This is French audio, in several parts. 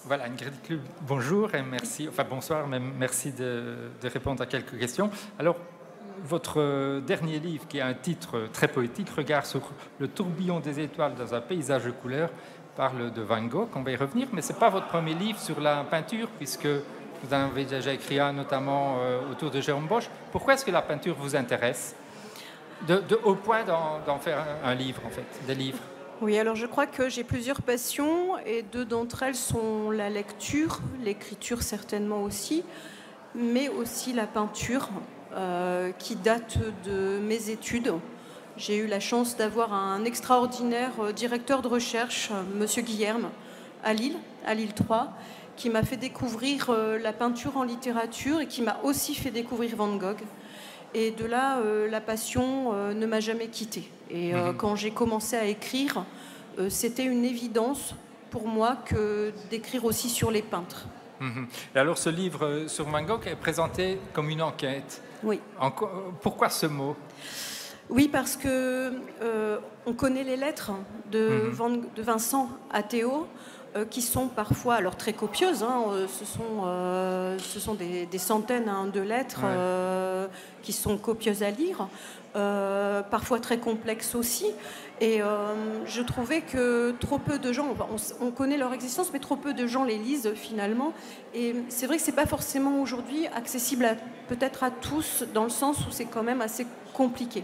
Voilà, Ingrid Club, bonjour et merci, enfin bonsoir, mais merci de répondre à quelques questions. Alors, votre dernier livre, qui a un titre très poétique, Regard sur le tourbillon des étoiles dans un paysage de couleurs, parle de Van Gogh, on va y revenir, mais ce n'est pas votre premier livre sur la peinture, puisque vous en avez déjà écrit un, notamment autour de Jérôme Bosch. Pourquoi est-ce que la peinture vous intéresse au point d'en faire un livre, en fait, des livres? Oui, alors je crois que j'ai plusieurs passions et deux d'entre elles sont la lecture, l'écriture certainement aussi, mais aussi la peinture qui date de mes études. J'ai eu la chance d'avoir un extraordinaire directeur de recherche, Monsieur Guillerme, à Lille 3, qui m'a fait découvrir la peinture en littérature et qui m'a aussi fait découvrir Van Gogh. Et de là, la passion ne m'a jamais quittée. Et quand j'ai commencé à écrire, c'était une évidence pour moi que d'écrire aussi sur les peintres. Et alors, ce livre sur Van Gogh est présenté comme une enquête. Oui. Pourquoi ce mot? Oui, parce que on connaît les lettres de Vincent à Théo, qui sont parfois, alors très copieuses, hein, ce sont des centaines de lettres qui sont copieuses à lire, parfois très complexes aussi. Et je trouvais que trop peu de gens, on connaît leur existence, mais trop peu de gens les lisent finalement. Et c'est vrai que c'est pas forcément aujourd'hui accessible peut-être à tous, dans le sens où c'est quand même assez compliqué.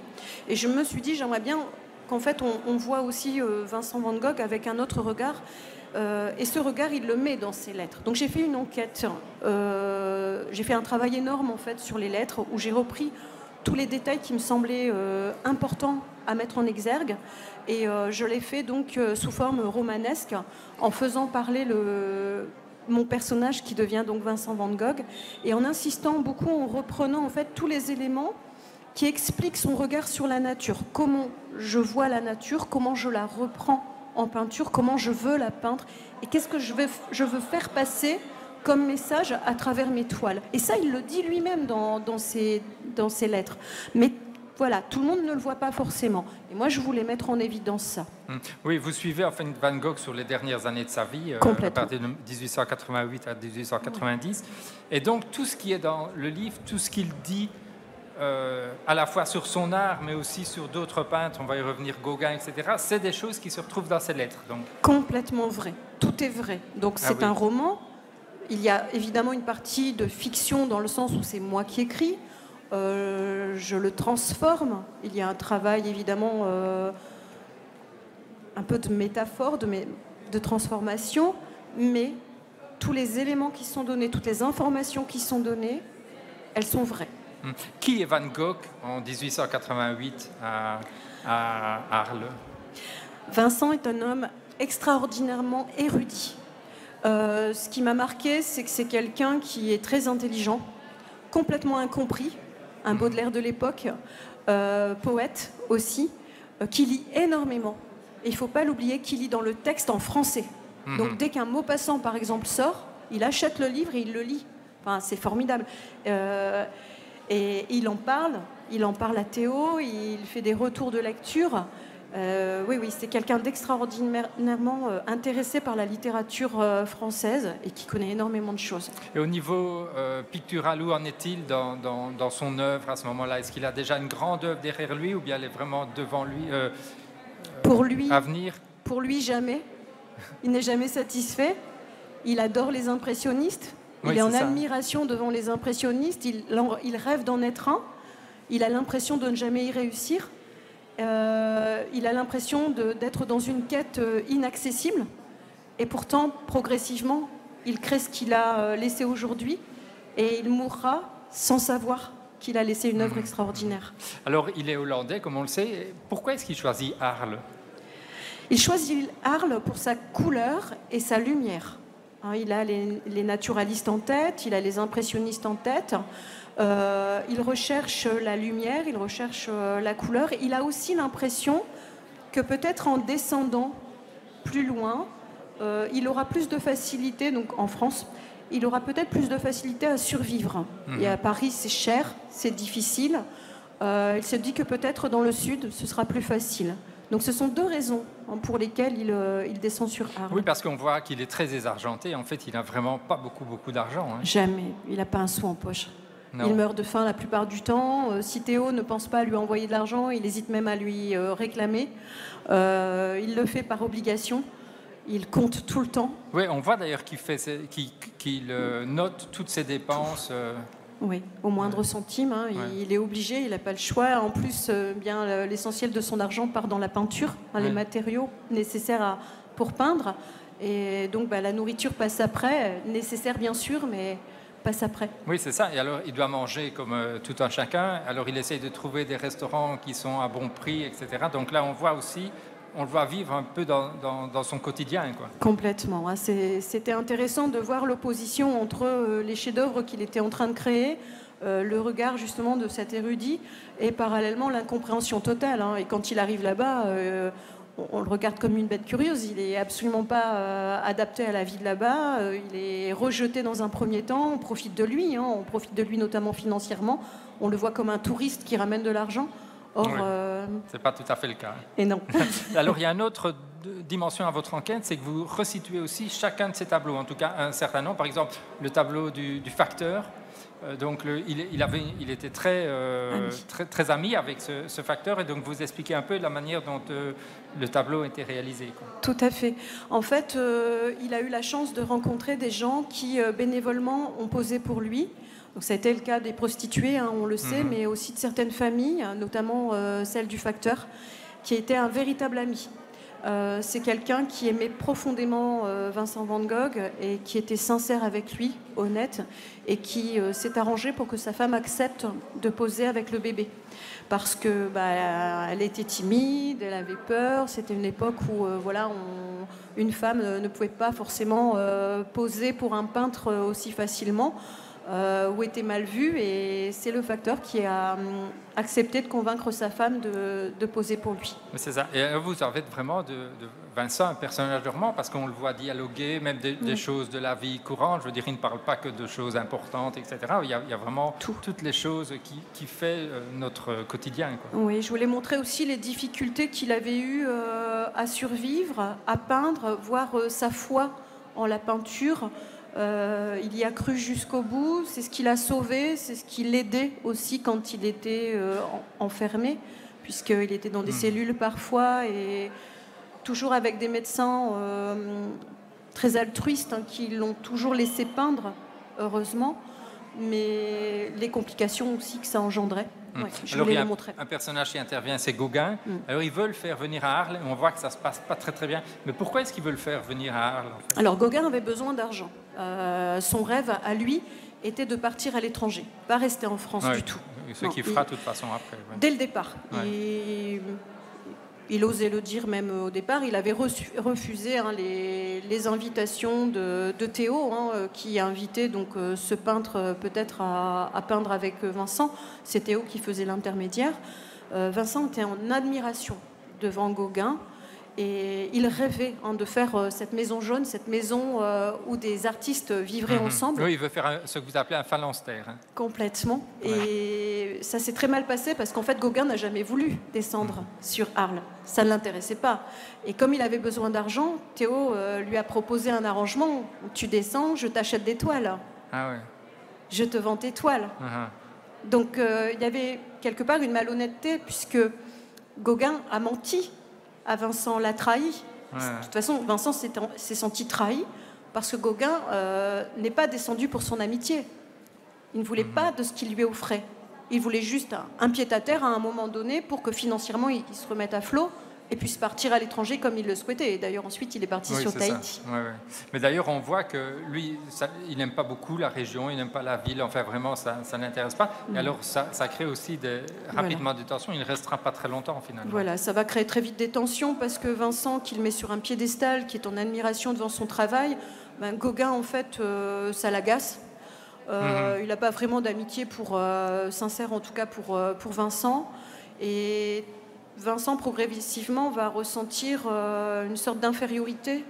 Et je me suis dit, j'aimerais bien qu'en fait on voit aussi Vincent Van Gogh avec un autre regard. Et ce regard, il le met dans ses lettres. Donc j'ai fait une enquête, j'ai fait un travail énorme en fait sur les lettres, où j'ai repris tous les détails qui me semblaient importants à mettre en exergue, et je l'ai fait donc sous forme romanesque, en faisant parler mon personnage qui devient donc Vincent Van Gogh, et en insistant beaucoup, en reprenant en fait tous les éléments qui expliquent son regard sur la nature, comment je vois la nature, comment je la reprends en peinture, comment je veux la peindre et qu'est-ce que je veux faire passer comme message à travers mes toiles. Et ça, il le dit lui-même dans ses lettres. Mais voilà, tout le monde ne le voit pas forcément. Et moi, je voulais mettre en évidence ça. Oui, vous suivez enfin Van Gogh sur les dernières années de sa vie, à partir de 1888 à 1890. Et donc, tout ce qui est dans le livre, tout ce qu'il dit, à la fois sur son art, mais aussi sur d'autres peintres, on va y revenir, Gauguin, etc., c'est des choses qui se retrouvent dans ses lettres. Donc. Complètement vrai. Tout est vrai. Donc c'est un roman. Il y a évidemment une partie de fiction dans le sens où c'est moi qui écris. Je le transforme. Il y a un travail évidemment un peu de métaphore, de transformation, mais tous les éléments qui sont donnés, toutes les informations qui sont données, elles sont vraies. Qui est Van Gogh en 1888 à Arles? Vincent est un homme extraordinairement érudit. Ce qui m'a marqué, c'est que c'est quelqu'un qui est très intelligent, complètement incompris, un Baudelaire de l'époque, poète aussi, qui lit énormément. Et il ne faut pas l'oublier, qu'il lit dans le texte en français. Donc dès qu'un Maupassant, par exemple, sort, il achète le livre et il le lit. Enfin, c'est formidable. Et il en parle à Théo, il fait des retours de lecture. Oui, c'est quelqu'un d'extraordinairement intéressé par la littérature française et qui connaît énormément de choses. Et au niveau pictural, où en est-il dans son œuvre à ce moment-là? Est-ce qu'il a déjà une grande œuvre derrière lui ou bien elle est vraiment devant lui, à venir? Pour lui, jamais. Il n'est jamais satisfait. Il adore les impressionnistes. Il est en admiration devant les impressionnistes. Il rêve d'en être un. Il a l'impression de ne jamais y réussir. Il a l'impression d'être dans une quête inaccessible. Et pourtant, progressivement, il crée ce qu'il a laissé aujourd'hui. Et il mourra sans savoir qu'il a laissé une œuvre extraordinaire. Alors, il est hollandais, comme on le sait. Pourquoi est-ce qu'il choisit Arles? Il choisit Arles pour sa couleur et sa lumière. Il a les naturalistes en tête, il a les impressionnistes en tête. Il recherche la lumière, il recherche la couleur. Il a aussi l'impression que peut-être en descendant plus loin, il aura plus de facilité, donc en France, il aura peut-être plus de facilité à survivre. Et à Paris, c'est cher, c'est difficile. Il se dit que peut-être dans le sud, ce sera plus facile. Donc ce sont 2 raisons pour lesquelles il descend sur Arles. Oui, parce qu'on voit qu'il est très désargenté. En fait, il n'a vraiment pas beaucoup d'argent. Hein. Jamais. Il n'a pas un sou en poche. Non. Il meurt de faim la plupart du temps. Si Théo ne pense pas à lui envoyer de l'argent, il hésite même à lui réclamer. Il le fait par obligation. Il compte tout le temps. Oui, on voit d'ailleurs qu'il note toutes ses dépenses. Oui, au moindre centime. Hein, il est obligé, il n'a pas le choix. En plus, bien l'essentiel de son argent part dans la peinture, les matériaux nécessaires pour peindre. Et donc, la nourriture passe après, nécessaire bien sûr, mais passe après. Oui, c'est ça. Et alors, il doit manger comme tout un chacun. Alors, il essaye de trouver des restaurants qui sont à bon prix, etc. Donc là, on voit aussi, on le voit vivre un peu dans son quotidien, quoi. Complètement. Hein. C'était intéressant de voir l'opposition entre les chefs-d'œuvre qu'il était en train de créer, le regard justement de cet érudit, et parallèlement l'incompréhension totale. Hein. Et quand il arrive là-bas, on le regarde comme une bête curieuse. Il n'est absolument pas adapté à la vie de là-bas. Il est rejeté dans un premier temps. On profite de lui. Hein. On profite de lui notamment financièrement. On le voit comme un touriste qui ramène de l'argent. Or, c'est pas tout à fait le cas. Et non. Alors, il y a une autre dimension à votre enquête, c'est que vous resituez aussi chacun de ces tableaux, en tout cas un certain nombre. Par exemple, le tableau du facteur. Donc, il était très ami avec ce facteur, et donc vous expliquez un peu la manière dont le tableau a été réalisé, quoi. Tout à fait. En fait, il a eu la chance de rencontrer des gens qui bénévolement ont posé pour lui. Donc, ça a été le cas des prostituées, hein, on le sait, mais aussi de certaines familles, notamment celle du facteur, qui était un véritable ami. C'est quelqu'un qui aimait profondément Vincent van Gogh et qui était sincère avec lui, honnête, et qui s'est arrangé pour que sa femme accepte de poser avec le bébé. Parce que elle était timide, elle avait peur. C'était une époque où une femme ne pouvait pas forcément poser pour un peintre aussi facilement. Ou était mal vu, et c'est le facteur qui a accepté de convaincre sa femme de poser pour lui. C'est ça. Et vous en faites vraiment de Vincent un personnage de roman, parce qu'on le voit dialoguer, même des choses de la vie courante. Je veux dire, il ne parle pas que de choses importantes, etc. Il y a vraiment toutes les choses qui fait notre quotidien, quoi. Oui, je voulais montrer aussi les difficultés qu'il avait eues à survivre, à peindre, voir sa foi en la peinture. Il y a cru jusqu'au bout, c'est ce qui l'a sauvé, c'est ce qui l'aidait aussi quand il était enfermé, puisqu'il était dans des cellules parfois, et toujours avec des médecins très altruistes, hein, qui l'ont toujours laissé peindre, heureusement, mais les complications aussi que ça engendrait. Ouais, je voulais le montrer. Un personnage qui intervient, c'est Gauguin. Alors, ils veulent faire venir à Arles, et on voit que ça ne se passe pas très bien. Mais pourquoi est-ce qu'ils veulent faire venir à Arles, en fait ? Alors, Gauguin avait besoin d'argent. Son rêve, à lui, était de partir à l'étranger, pas rester en France du tout. Ce qu'il fera de toute façon après. Ouais. Dès le départ. Ouais. Il osait le dire même au départ. Il avait refusé les invitations de Théo, hein, qui a invité donc, ce peintre peut-être à peindre avec Vincent. C'est Théo qui faisait l'intermédiaire. Vincent était en admiration devant Gauguin, et il rêvait, hein, de faire cette maison jaune, cette maison où des artistes vivraient ensemble. Oui, il veut faire ce que vous appelez un phalanstère. Hein. Complètement. Ouais. Et ça s'est très mal passé parce qu'en fait, Gauguin n'a jamais voulu descendre sur Arles. Ça ne l'intéressait pas. Et comme il avait besoin d'argent, Théo lui a proposé un arrangement. Tu descends, je t'achète des toiles. Ah ouais. Je te vends tes toiles. Donc il y avait quelque part une malhonnêteté, puisque Gauguin a menti à Vincent, l'a trahi. Ouais. De toute façon, Vincent s'est senti trahi parce que Gauguin n'est pas descendu pour son amitié. Il ne voulait pas de ce qu'il lui offrait. Il voulait juste un pied-à-terre à un moment donné pour que financièrement il se remette à flot et puisse partir à l'étranger comme il le souhaitait. Et d'ailleurs, ensuite, il est parti sur Tahiti. Ouais. Mais d'ailleurs, on voit que lui, il n'aime pas beaucoup la région, il n'aime pas la ville. Enfin, vraiment, ça n'intéresse pas. Et alors, ça crée aussi rapidement des tensions. Il ne restera pas très longtemps, finalement. Voilà, ça va créer très vite des tensions parce que Vincent, qu'il met sur un piédestal, qui est en admiration devant son travail, Gauguin, en fait, ça l'agace. Il n'a pas vraiment d'amitié sincère, en tout cas pour Vincent. Et Vincent, progressivement, va ressentir une sorte d'infériorité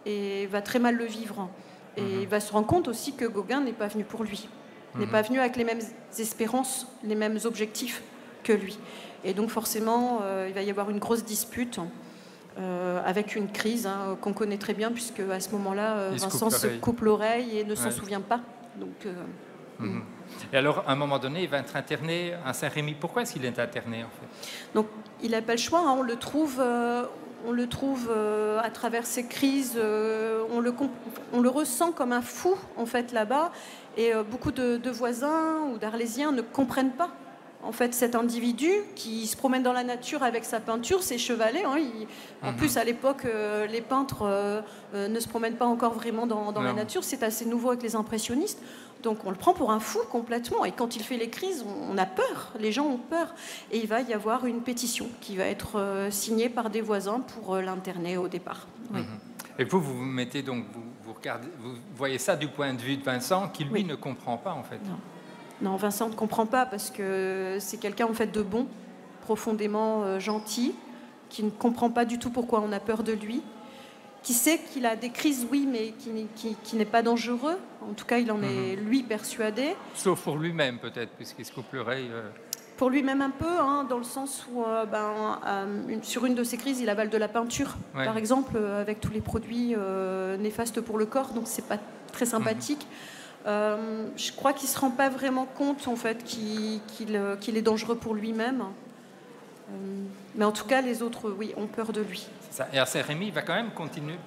et va très mal le vivre. Et il va se rendre compte aussi que Gauguin n'est pas venu pour lui. N'est pas venu avec les mêmes espérances, les mêmes objectifs que lui. Et donc forcément, il va y avoir une grosse dispute avec une crise qu'on connaît très bien, puisque à ce moment-là, Vincent se coupe l'oreille et ne s'en souvient pas. Donc, Et alors, à un moment donné, il va être interné à Saint-Rémy. Pourquoi est-ce qu'il est interné, en fait? Donc, il n'a pas le choix. On le trouve à travers ces crises. On le ressent comme un fou, en fait, là-bas. Et beaucoup de voisins ou d'Arlésiens ne comprennent pas, en fait, cet individu qui se promène dans la nature avec sa peinture, ses chevalets. En plus, à l'époque, les peintres ne se promènent pas encore vraiment dans la nature. C'est assez nouveau avec les impressionnistes. Donc on le prend pour un fou complètement. Et quand il fait les crises, on a peur. Les gens ont peur. Et il va y avoir une pétition qui va être signée par des voisins pour l'interner au départ. Oui. Et vous mettez donc, vous voyez ça du point de vue de Vincent, qui lui ne comprend pas, en fait. Non, Vincent ne comprend pas, parce que c'est quelqu'un, en fait, de bon, profondément gentil, qui ne comprend pas du tout pourquoi on a peur de lui, qui sait qu'il a des crises, oui, mais qui n'est pas dangereux. En tout cas, il en est, lui, persuadé. Sauf pour lui-même, peut-être, puisqu'il se coupe l'oreille. Pour lui-même un peu, dans le sens où, sur une de ses crises, il avale de la peinture, par exemple, avec tous les produits néfastes pour le corps, donc c'est pas très sympathique. Je crois qu'il ne se rend pas vraiment compte, en fait, qu'il est dangereux pour lui-même. Mais en tout cas, les autres, oui, ont peur de lui. Ça. Et à Saint-Rémy, il va quand même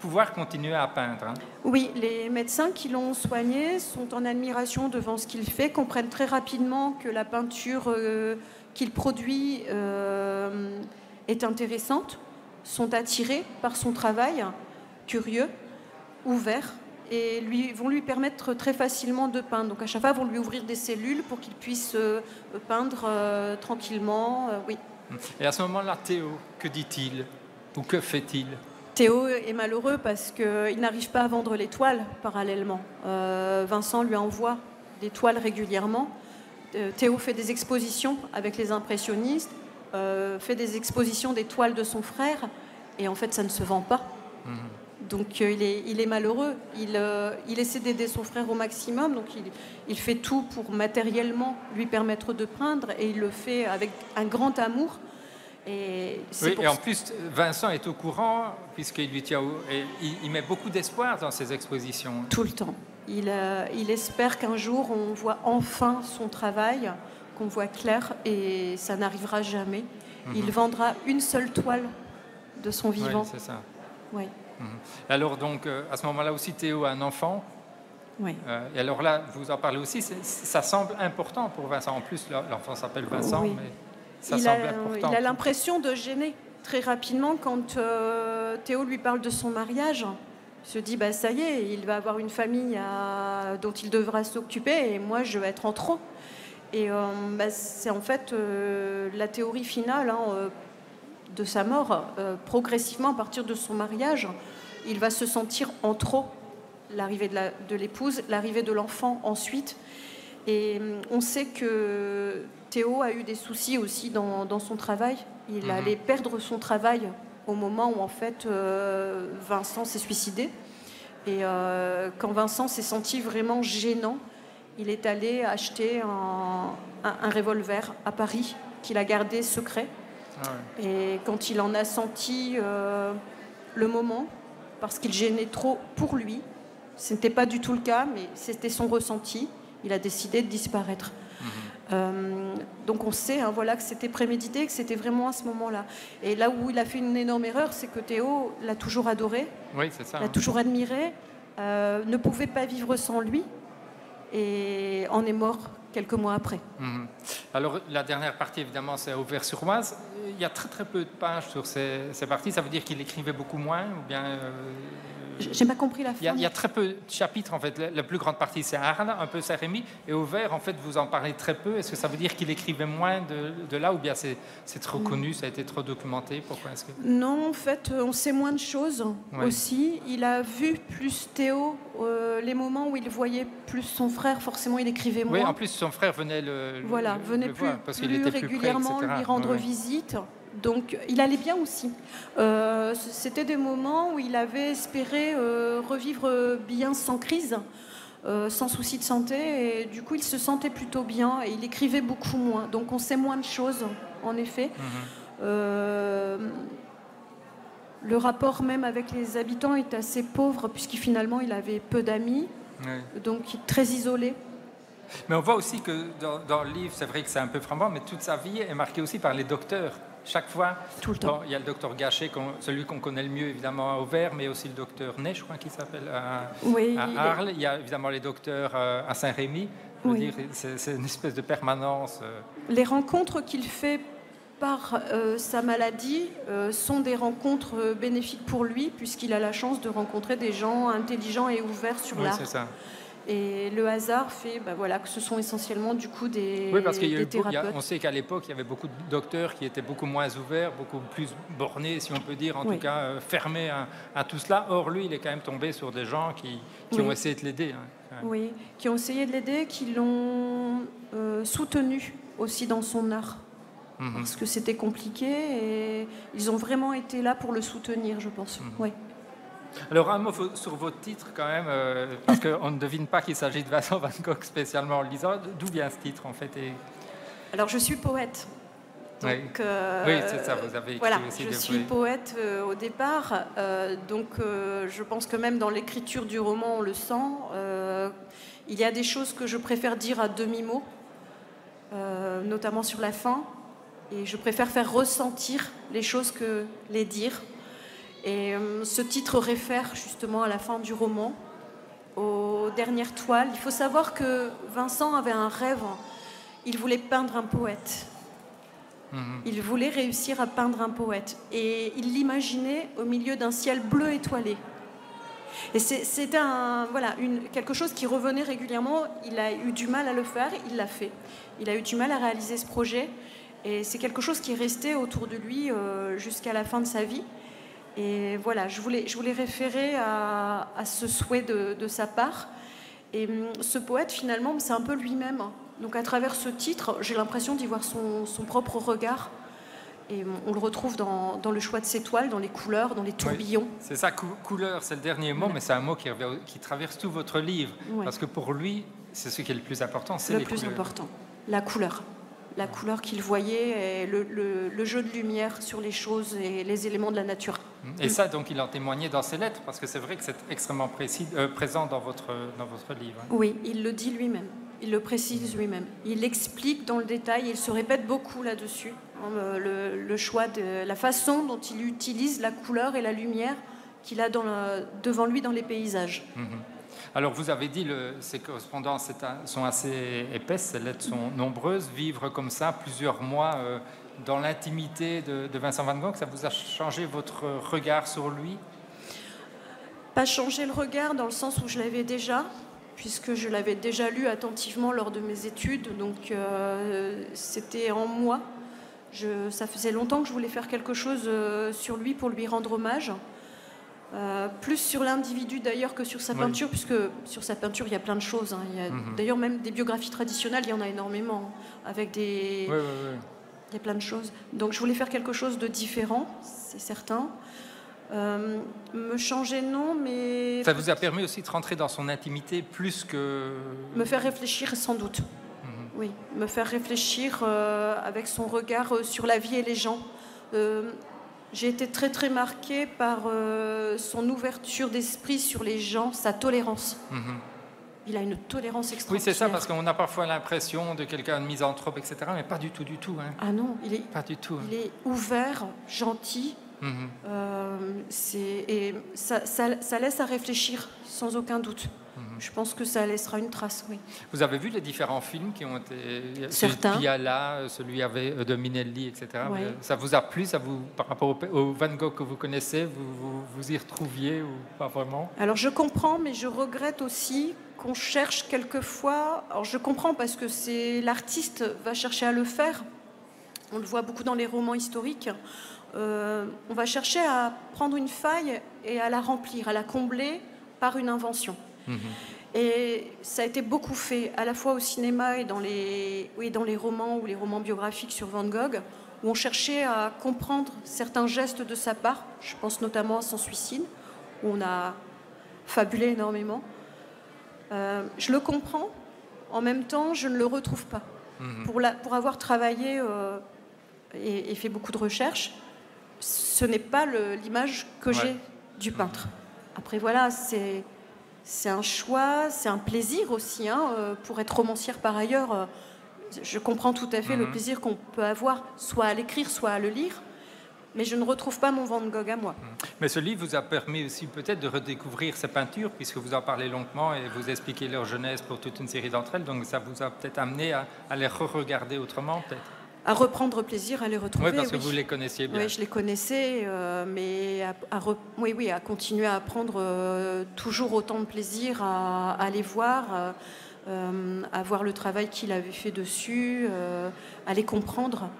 pouvoir continuer à peindre. Oui, les médecins qui l'ont soigné sont en admiration devant ce qu'il fait, comprennent très rapidement que la peinture qu'il produit est intéressante, sont attirés par son travail, curieux, ouverts, et vont lui permettre très facilement de peindre. Donc à chaque fois, ils vont lui ouvrir des cellules pour qu'il puisse peindre tranquillement. Oui. Et à ce moment-là, Théo, que dit-il? Ou que fait-il? Théo est malheureux parce qu'il n'arrive pas à vendre les toiles parallèlement. Vincent lui envoie des toiles régulièrement. Théo fait des expositions avec les impressionnistes, fait des expositions des toiles de son frère, et en fait, ça ne se vend pas. Donc il est malheureux. Il essaie d'aider son frère au maximum, donc il fait tout pour matériellement lui permettre de peindre, et il le fait avec un grand amour. Et en plus, Vincent est au courant, puisqu'il lui tient il met beaucoup d'espoir dans ses expositions. Tout le temps. Il espère qu'un jour, on voit enfin son travail, qu'on voit clair, et ça n'arrivera jamais. Il vendra une seule toile de son vivant. Oui, c'est ça. Oui. Alors, donc, à ce moment-là aussi, Théo a un enfant. Oui. Et alors là, vous en parlez aussi, ça semble important pour Vincent. En plus, l'enfant s'appelle Vincent, oui. Mais ça semble important. Il a l'impression de gêner très rapidement quand Théo lui parle de son mariage. Il se dit, ça y est, il va avoir une famille dont il devra s'occuper, et moi, je vais être en trop. Et c'est en fait la théorie finale de sa mort. Progressivement, à partir de son mariage, il va se sentir en trop. L'arrivée de l'épouse, l'arrivée de l'enfant ensuite. Et on sait que Théo a eu des soucis aussi dans son travail. Il allait perdre son travail au moment où, en fait, Vincent s'est suicidé. Et quand Vincent s'est senti vraiment gênant, il est allé acheter un revolver à Paris qu'il a gardé secret. Et quand il en a senti le moment, parce qu'il gênait trop pour lui, ce n'était pas du tout le cas, mais c'était son ressenti, il a décidé de disparaître. Donc on sait que c'était prémédité, que c'était vraiment à ce moment-là. Et là où il a fait une énorme erreur, c'est que Théo l'a toujours adoré, l'a toujours admiré, ne pouvait pas vivre sans lui, et en est mort quelques mois après. Alors la dernière partie, évidemment, c'est Auvers-sur-Oise. Il y a très très peu de pages sur ces parties. Ça veut dire qu'il écrivait beaucoup moins, ou bien J'ai pas compris la fin. Il y a très peu de chapitres, en fait. La plus grande partie, c'est Arles, un peu Saint-Rémy. Et Auvers, en fait, vous en parlez très peu. Est-ce que ça veut dire qu'il écrivait moins de là, ou bien c'est trop connu, ça a été trop documenté? Pourquoi est-ce que... Non, en fait, on sait moins de choses aussi. Il a vu plus Théo, les moments où il voyait plus son frère, forcément, il écrivait moins. Oui, en plus, son frère venait venait plus, voir, parce qu'il plus était plus régulièrement près, etc. lui rendre visite. Donc, il allait bien aussi. C'était des moments où il avait espéré revivre bien sans crise. sans souci de santé, et du coup il se sentait plutôt bien et il écrivait beaucoup moins. Donc on sait moins de choses, en effet. Le rapport même avec les habitants est assez pauvre, puisqu'il finalement il avait peu d'amis, donc très isolé. Mais on voit aussi que dans le livre, c'est vrai que c'est un peu frappant, mais toute sa vie est marquée aussi par les docteurs. Chaque fois, tout le temps. Il y a le docteur Gachet, celui qu'on connaît le mieux évidemment à Auvers, mais aussi le docteur Ney, je crois qu'il s'appelle, à Arles. Il y a évidemment les docteurs à Saint-Rémy. Je veux dire, c'est une espèce de permanence. Les rencontres qu'il fait par sa maladie sont des rencontres bénéfiques pour lui, puisqu'il a la chance de rencontrer des gens intelligents et ouverts sur l'art. C'est ça. Et le hasard fait que ce sont essentiellement du coup des parce qu'il y a thérapeutes. On sait qu'à l'époque, il y avait beaucoup de docteurs qui étaient beaucoup moins ouverts, beaucoup plus bornés, si on peut dire, en tout cas fermés à tout cela. Or, lui, il est quand même tombé sur des gens qui ont essayé de l'aider. Oui, qui ont essayé de l'aider, qui l'ont soutenu aussi dans son art. Parce que c'était compliqué et ils ont vraiment été là pour le soutenir, je pense. Oui. Alors un mot sur votre titre quand même, parce qu'on ne devine pas qu'il s'agit de Vincent Van Gogh spécialement en le lisant. D'où vient ce titre en fait? Alors je suis poète. Donc, oui, c'est ça, vous avez écrit aussi je suis poète au départ, donc je pense que même dans l'écriture du roman on le sent. Il y a des choses que je préfère dire à demi-mot, notamment sur la fin, et je préfère faire ressentir les choses que les dire. Et ce titre réfère justement à la fin du roman, aux dernières toiles. Il faut savoir que Vincent avait un rêve, il voulait peindre un poète. Il voulait réussir à peindre un poète. Et il l'imaginait au milieu d'un ciel bleu étoilé. Et c'était quelque chose qui revenait régulièrement. Il a eu du mal à le faire, il l'a fait. Il a eu du mal à réaliser ce projet. Et c'est quelque chose qui est resté autour de lui jusqu'à la fin de sa vie. Et voilà, je voulais référer à ce souhait de sa part. Et ce poète, finalement, c'est un peu lui-même. Donc à travers ce titre, j'ai l'impression d'y voir son propre regard. Et on le retrouve dans le choix de ses toiles, dans les couleurs, dans les tourbillons. Oui, c'est ça, couleur, c'est le dernier mot, mais c'est un mot qui traverse tout votre livre. Parce que pour lui, c'est ce qui est le plus important, c'est les couleurs. Le plus important, la couleur. La couleur qu'il voyait, et le jeu de lumière sur les choses et les éléments de la nature. Et ça, donc, il en témoignait dans ses lettres, parce que c'est vrai que c'est extrêmement présent dans votre livre. Oui, il le dit lui-même, il le précise lui-même. Il explique dans le détail, il se répète beaucoup là-dessus, le choix de la façon dont il utilise la couleur et la lumière qu'il a devant lui dans les paysages. Alors, vous avez dit ces correspondances sont assez épaisses, ces lettres sont nombreuses. Vivre comme ça plusieurs mois dans l'intimité de Vincent Van Gogh, ça vous a changé votre regard sur lui? Pas changé le regard dans le sens où je l'avais déjà, puisque je l'avais déjà lu attentivement lors de mes études. Donc, c'était en moi. Ça faisait longtemps que je voulais faire quelque chose sur lui pour lui rendre hommage. Plus sur l'individu d'ailleurs que sur sa peinture, puisque sur sa peinture il y a plein de choses. Il y a, d'ailleurs même des biographies traditionnelles, il y en a énormément, avec des... Il y a plein de choses. Donc je voulais faire quelque chose de différent, c'est certain. Me changer, non, mais... Ça vous a permis aussi de rentrer dans son intimité plus que... Me faire réfléchir sans doute. Oui, me faire réfléchir avec son regard sur la vie et les gens. J'ai été très très marquée par son ouverture d'esprit sur les gens, sa tolérance. Il a une tolérance extraordinaire. Oui, c'est ça, parce qu'on a parfois l'impression de quelqu'un de misanthrope, etc., mais pas du tout, du tout. Ah non, pas du tout. Il est ouvert, gentil, et ça laisse à réfléchir, sans aucun doute. Je pense que ça laissera une trace, oui. Vous avez vu les différents films qui ont été... Certains. Celui de Piala, celui de Minelli, etc. Oui. Ça vous a plu, par rapport au Van Gogh que vous connaissez, vous y retrouviez ou pas vraiment? Alors je comprends, mais je regrette aussi qu'on cherche quelquefois... Alors je comprends parce que l'artiste va chercher à le faire. On le voit beaucoup dans les romans historiques. On va chercher à prendre une faille et à la remplir, à la combler par une invention. Et ça a été beaucoup fait, à la fois au cinéma et dans les romans ou les romans biographiques sur Van Gogh, où on cherchait à comprendre certains gestes de sa part. Je pense notamment à son suicide, où on a fabulé énormément. Je le comprends, en même temps, je ne le retrouve pas. Pour avoir travaillé et fait beaucoup de recherches, ce n'est pas l'image que j'ai du peintre. Après, voilà, c'est un choix, c'est un plaisir aussi. Pour être romancière par ailleurs, je comprends tout à fait le plaisir qu'on peut avoir, soit à l'écrire, soit à le lire. Mais je ne retrouve pas mon Van Gogh à moi. Mais ce livre vous a permis aussi peut-être de redécouvrir ces peintures, puisque vous en parlez longuement et vous expliquez leur genèse pour toute une série d'entre elles. Donc ça vous a peut-être amené à les re-regarder autrement, peut-être. À reprendre plaisir, à les retrouver. Oui, parce que vous les connaissiez bien. Oui, je les connaissais, mais à continuer à prendre toujours autant de plaisir à les voir, à voir le travail qu'il avait fait dessus, à les comprendre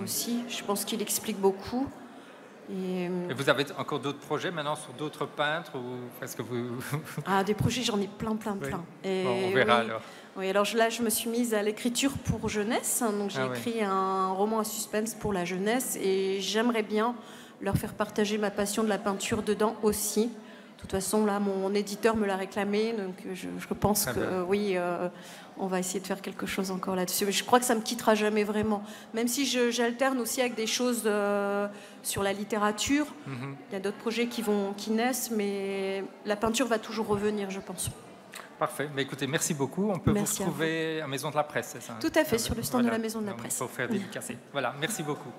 aussi. Je pense qu'il explique beaucoup. Et vous avez encore d'autres projets maintenant sur d'autres peintres ou est-ce que vous... des projets, j'en ai plein. Oui. Et bon, on verra alors. Oui, alors là, je me suis mise à l'écriture pour jeunesse. Donc j'ai écrit un roman à suspense pour la jeunesse et j'aimerais bien leur faire partager ma passion de la peinture dedans aussi. De toute façon, là, mon éditeur me l'a réclamé, donc je pense que oui, on va essayer de faire quelque chose encore là-dessus. Mais je crois que ça me quittera jamais vraiment. Même si j'alterne aussi avec des choses sur la littérature. Il y a d'autres projets qui naissent, mais la peinture va toujours revenir, je pense. Parfait. Mais écoutez, merci beaucoup. On peut vous retrouver à Maison de la Presse, c'est ça? Tout à fait, sur le stand de la Maison de la Presse. Pour faire dédicacer. Voilà, merci beaucoup.